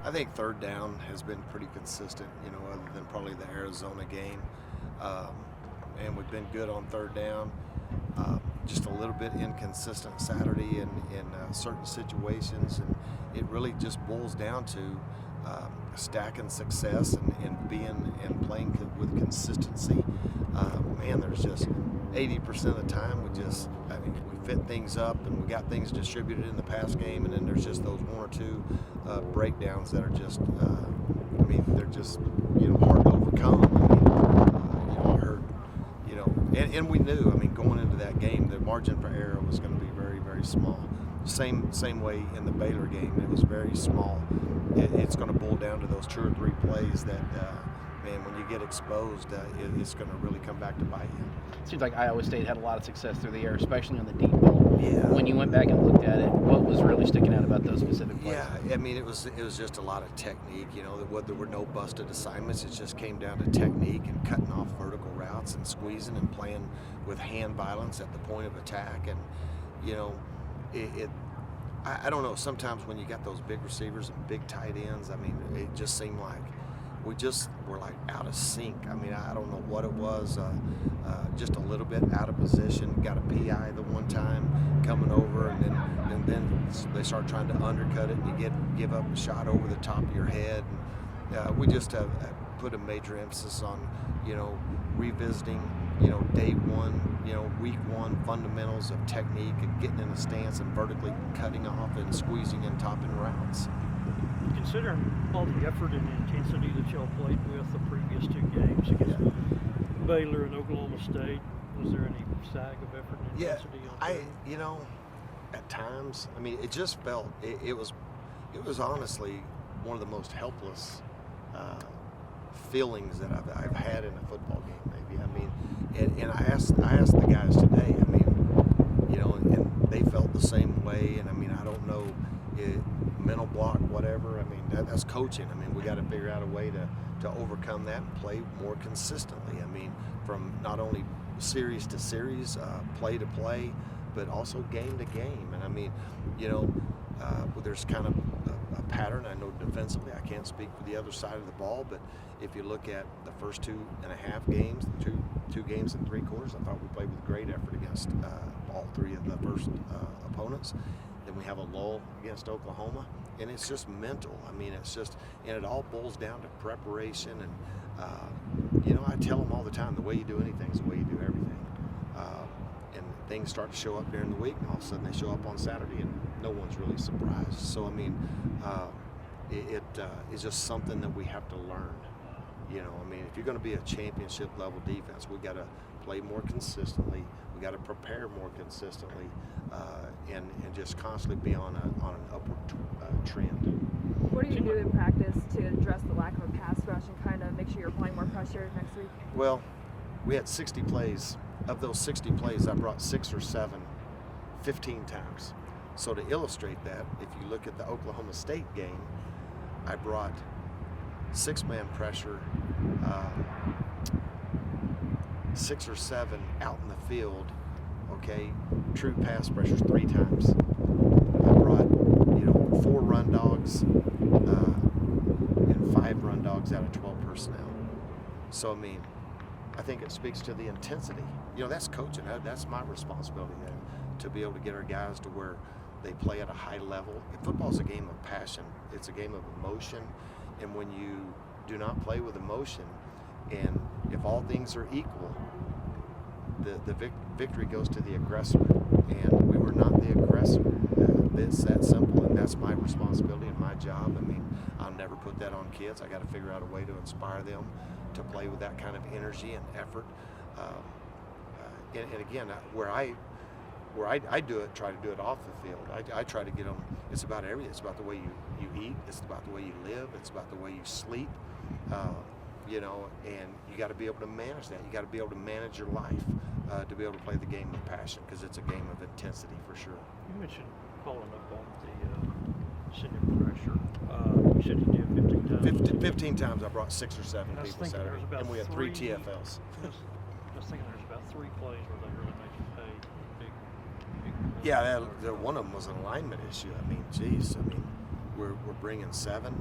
I think third down has been pretty consistent, other than probably the Arizona game. Um, and we've been good on third down. Just a little bit inconsistent Saturday in certain situations, and it really just boils down to stacking success and being and playing with consistency. Man, there's just 80% of the time we fit things up and we got things distributed in the pass game, and then there's just those one or two breakdowns that are just they're just hard to overcome. I heard and we knew going into that game the margin for error was going to be very, very small. Same way in the Baylor game, it was very small. It's going to boil down to those 2 or 3 plays that when you get exposed, it's going to really come back to bite you. It seems like Iowa State had a lot of success through the air, especially on the deep ball. Yeah. When you went back and looked at it, what was really sticking out about those specific plays? Yeah, it was just a lot of technique. There were no busted assignments. It just came down to technique and cutting off vertical routes and squeezing and playing with hand violence at the point of attack. And I don't know. Sometimes when you got those big receivers and big tight ends, it just seemed like we just were like out of sync. I don't know what it was, just a little bit out of position. Got a PI the one time coming over, and then they start trying to undercut it, and you give up a shot over the top of your head. And, we just have put a major emphasis on, revisiting, day one, week one fundamentals of technique and getting in a stance and vertically cutting off and squeezing and topping routes. Considering all the effort and intensity that y'all played with the previous 2 games against Baylor and Oklahoma State, was there any sag of effort and intensity? At times, it just felt it was honestly one of the most helpless feelings that I've had in a football game. Maybe and I asked the guys today. And they felt the same way. And I don't know. Mental block, whatever. That's coaching. We got to figure out a way to overcome that and play more consistently. From not only series to series, play to play, but also game to game. And there's kind of a pattern. I know defensively, I can't speak for the other side of the ball, but if you look at the first 2.5 games, two games and 3 quarters, I thought we played with great effort against all 3 of the first opponents. Then we have a lull against Oklahoma, and it's just mental. And it all boils down to preparation. And I tell them all the time, the way you do anything is the way you do everything. And things start to show up during the week, and all of a sudden they show up on Saturday, and no one's really surprised. So it's just something that we have to learn. If you're going to be a championship level defense, we got to play more consistently. We got to prepare more consistently, and just constantly be on an upward trend. What do you do in practice to address the lack of a pass rush and kind of make sure you're applying more pressure next week? Well, we had 60 plays. Of those 60 plays, I brought 6 or 7, 15 times. So to illustrate that, if you look at the Oklahoma State game, I brought 6-man pressure, 6 or 7 out in the field, true pass pressures 3 times. I brought, 4 run dogs and 5 run dogs out of 12 personnel. So, I think it speaks to the intensity. That's coaching. That's my responsibility to be able to get our guys to where they play at a high level. Football's a game of passion. It's a game of emotion. And when you do not play with emotion, and if all things are equal, the victory goes to the aggressor. And we were not the aggressor. It's that simple, and that's my responsibility and my job. I'll never put that on kids. I got to figure out a way to inspire them to play with that kind of energy and effort. And again, where I do it, try to do it off the field. I try to get them. It's about everything. It's about the way you eat. It's about the way you live. It's about the way you sleep. And you got to be able to manage that. You got to be able to manage your life to be able to play the game with passion, because it's a game of intensity for sure. You mentioned following up on the senior pressure. You said you did 15 times. 15 times I brought 6 or 7 people Saturday, and we had 3 TFLs. I was thinking there's about 3 plays where they really made you pay big. Yeah, one of them was an alignment issue. we're bringing 7,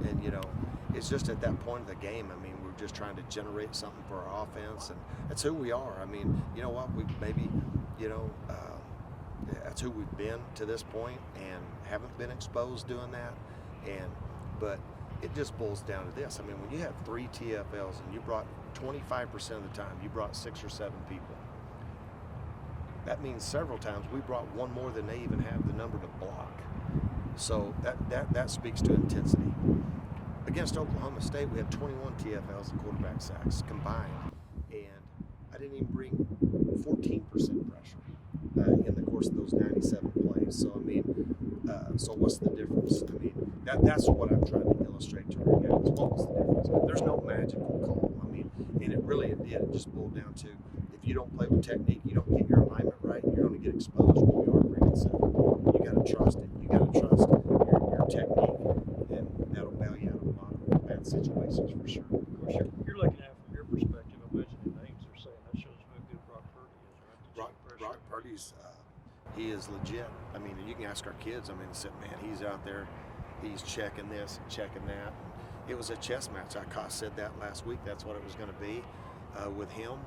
and you know, it's just at that point of the game. I mean, we're just trying to generate something for our offense, and that's who we are. I mean, you know what? We maybe, you know, that's who we've been to this point, and haven't been exposed doing that. But it just boils down to this. I mean, when you have 3 TFLs and you brought 25% of the time, you brought 6 or 7 people. That means several times we brought one more than they even have the number to block. So that speaks to intensity. Against Oklahoma State, we had 21 TFLs and quarterback sacks combined, and I didn't even bring 14% pressure in the course of those 97 plays. So I mean, so what's the difference? I mean, that's what I'm trying to illustrate to our guys. What was the difference? There's no magical call. I mean, and it just boiled down to, if you don't play with technique, you don't get your alignment right, you're going to get exposed when you are bringing 7. You got to trust it. You got to trust your technique, and that'll bail you out of a lot of bad situations for sure. Of course, you're looking at it from your perspective. I'm mentioning names. They're saying that shows how good Brock Purdy is, right? Brock Purdy's, he is legit. I mean, you can ask our kids. I mean, man, he's out there, he's checking this and checking that. It was a chess match. I said that last week. That's what it was going to be with him.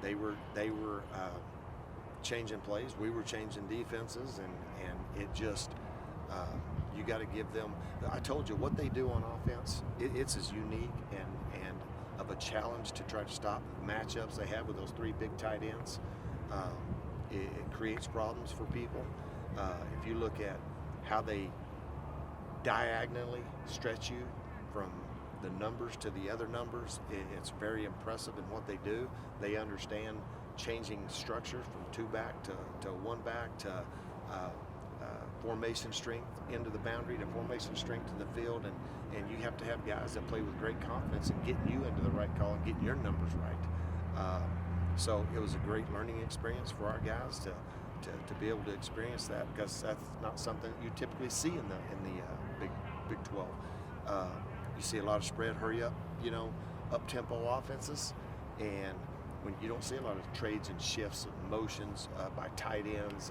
They were changing plays. We were changing defenses, and it just you got to give them. I told you what they do on offense. It's as unique and of a challenge to try to stop the matchups they have with those 3 big tight ends. It creates problems for people. If you look at how they diagonally stretch you from the numbers to the other numbers, it's very impressive in what they do. They understand changing structure from 2-back to 1-back to formation strength into the boundary to formation strength to the field, and you have to have guys that play with great confidence and getting you into the right call and getting your numbers right. So it was a great learning experience for our guys to be able to experience that, because that's not something that you typically see in the Big 12. You see a lot of spread, hurry up, you know, up-tempo offenses, and when you don't see a lot of trades and shifts and motions by tight ends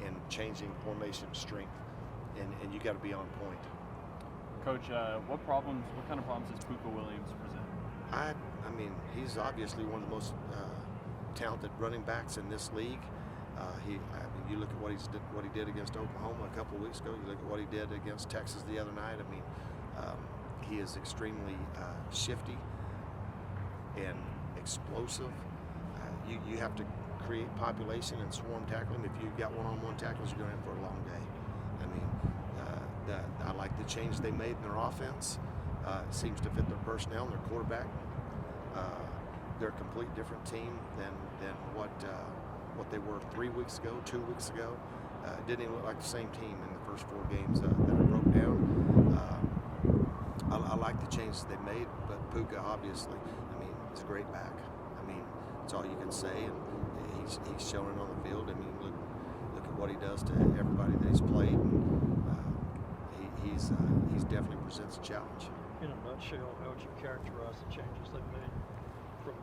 and changing formation strength, and you got to be on point. Coach, what kind of problems does Puka Williams present? I mean, he's obviously one of the most talented running backs in this league. You look at what he did against Oklahoma a couple of weeks ago. You look at what he did against Texas the other night. I mean, he is extremely shifty and explosive. You have to create population and swarm tackle him. If you've got one-on-one tackles, you're going to have for a long day. I mean, I like the change they made in their offense. It seems to fit their personnel and their quarterback. They're a complete different team than what they were 3 weeks ago, 2 weeks ago. It didn't even look like the same team in the first 4 games that I broke down. I like the changes they made, but Puka, obviously, I mean, he's a great back. I mean, that's all you can say, and he's shown it on the field. I mean, look at what he does to everybody that he's played. And, he's definitely presents a challenge. In a nutshell, how would you characterize the changes they've made from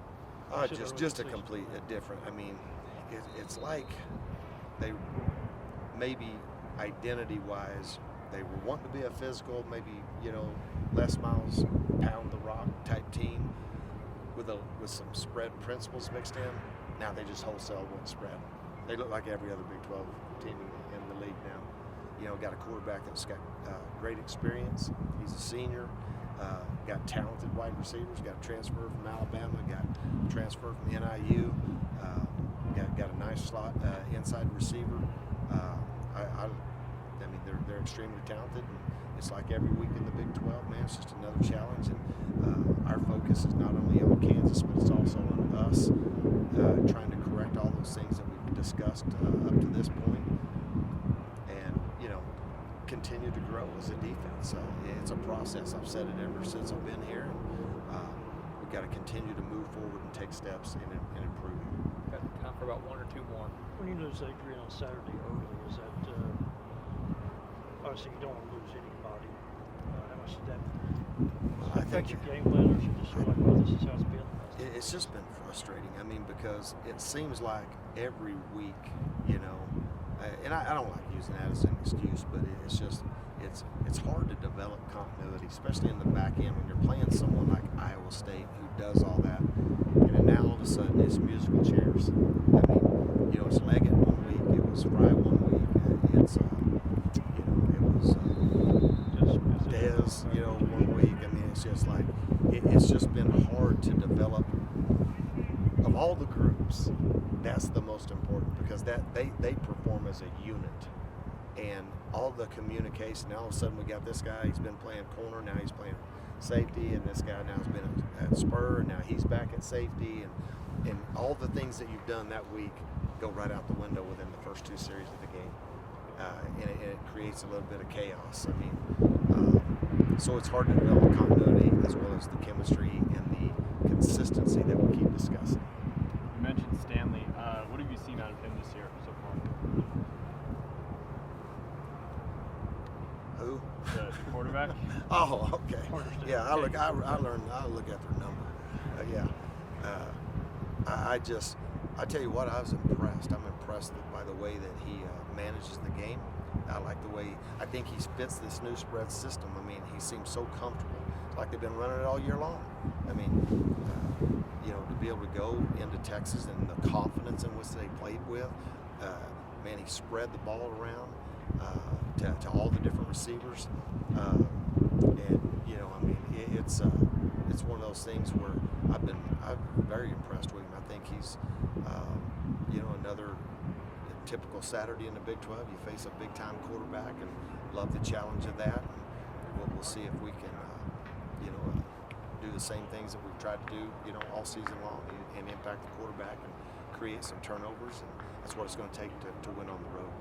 just a complete different. I mean, it's like they maybe identity-wise they were wanting to be a physical, maybe, you know, Les Miles pound the rock type team with some spread principles mixed in. Now they just wholesale one spread. They look like every other Big 12 team in the league now. You know, got a quarterback that's got great experience. He's a senior. Got talented wide receivers. Got a transfer from Alabama. Got a transfer from NIU. Got a nice slot inside receiver. I mean, they're extremely talented. And it's like every week in the Big 12, man. It's just another challenge. And our focus is not only on Kansas, but it's also on us, trying to correct all those things that we've discussed up to this point. And, you know, continue to grow as a defense. It's a process. I've said it ever since I've been here. We've got to continue to move forward and take steps in improving. Got time for about 1 or 2 more. When you lose Adrian on Saturday early, is that obviously you don't want to lose anybody? How much did that affect your game plan, or should you just feel like, well, this is how it's been? It's just been frustrating. I mean, because it seems like every week, you know, and I don't like using that as an excuse, but it's just it's hard to develop continuity, especially in the back end when you're playing someone like Iowa State who does all that, and then now all of a sudden it's musical chairs. I mean, you know, it's Leggett one week, it was Fry one week, it's you know, it was Dez, you know, one week. I mean, it's just like it's just been hard to develop. Of all the groups, that's the most important, because that they perform as a unit, and all the communication. Now all of a sudden we got this guy, he's been playing corner, now he's playing safety, and this guy now has been at spur, and now he's back at safety, and all the things that you've done that week go right out the window within the first 2 series of the game, and it creates a little bit of chaos. I mean, so it's hard to develop continuity as well as the chemistry and the consistency that we keep discussing. You mentioned Stanley. What have you seen out of him this year so far? Who? The quarterback? Oh, okay. Yeah, I look at their number. I tell you what, I was impressed. I'm impressed by the way that he manages the game. I like the way, I think he fits this new spread system. I mean, he seems so comfortable. It's like they've been running it all year long. I mean, you know, to be able to go into Texas and the confidence in which they played with, man, he spread the ball around to all the different receivers. And, you know, I mean, it's one of those things where I'm very impressed with him. I think he's, you know, another typical Saturday in the Big 12. You face a big-time quarterback, and love the challenge of that. And we'll see if we can, you know, do the same things that we've tried to do, you know, all season long, and impact the quarterback and create some turnovers. And that's what it's going to take to win on the road.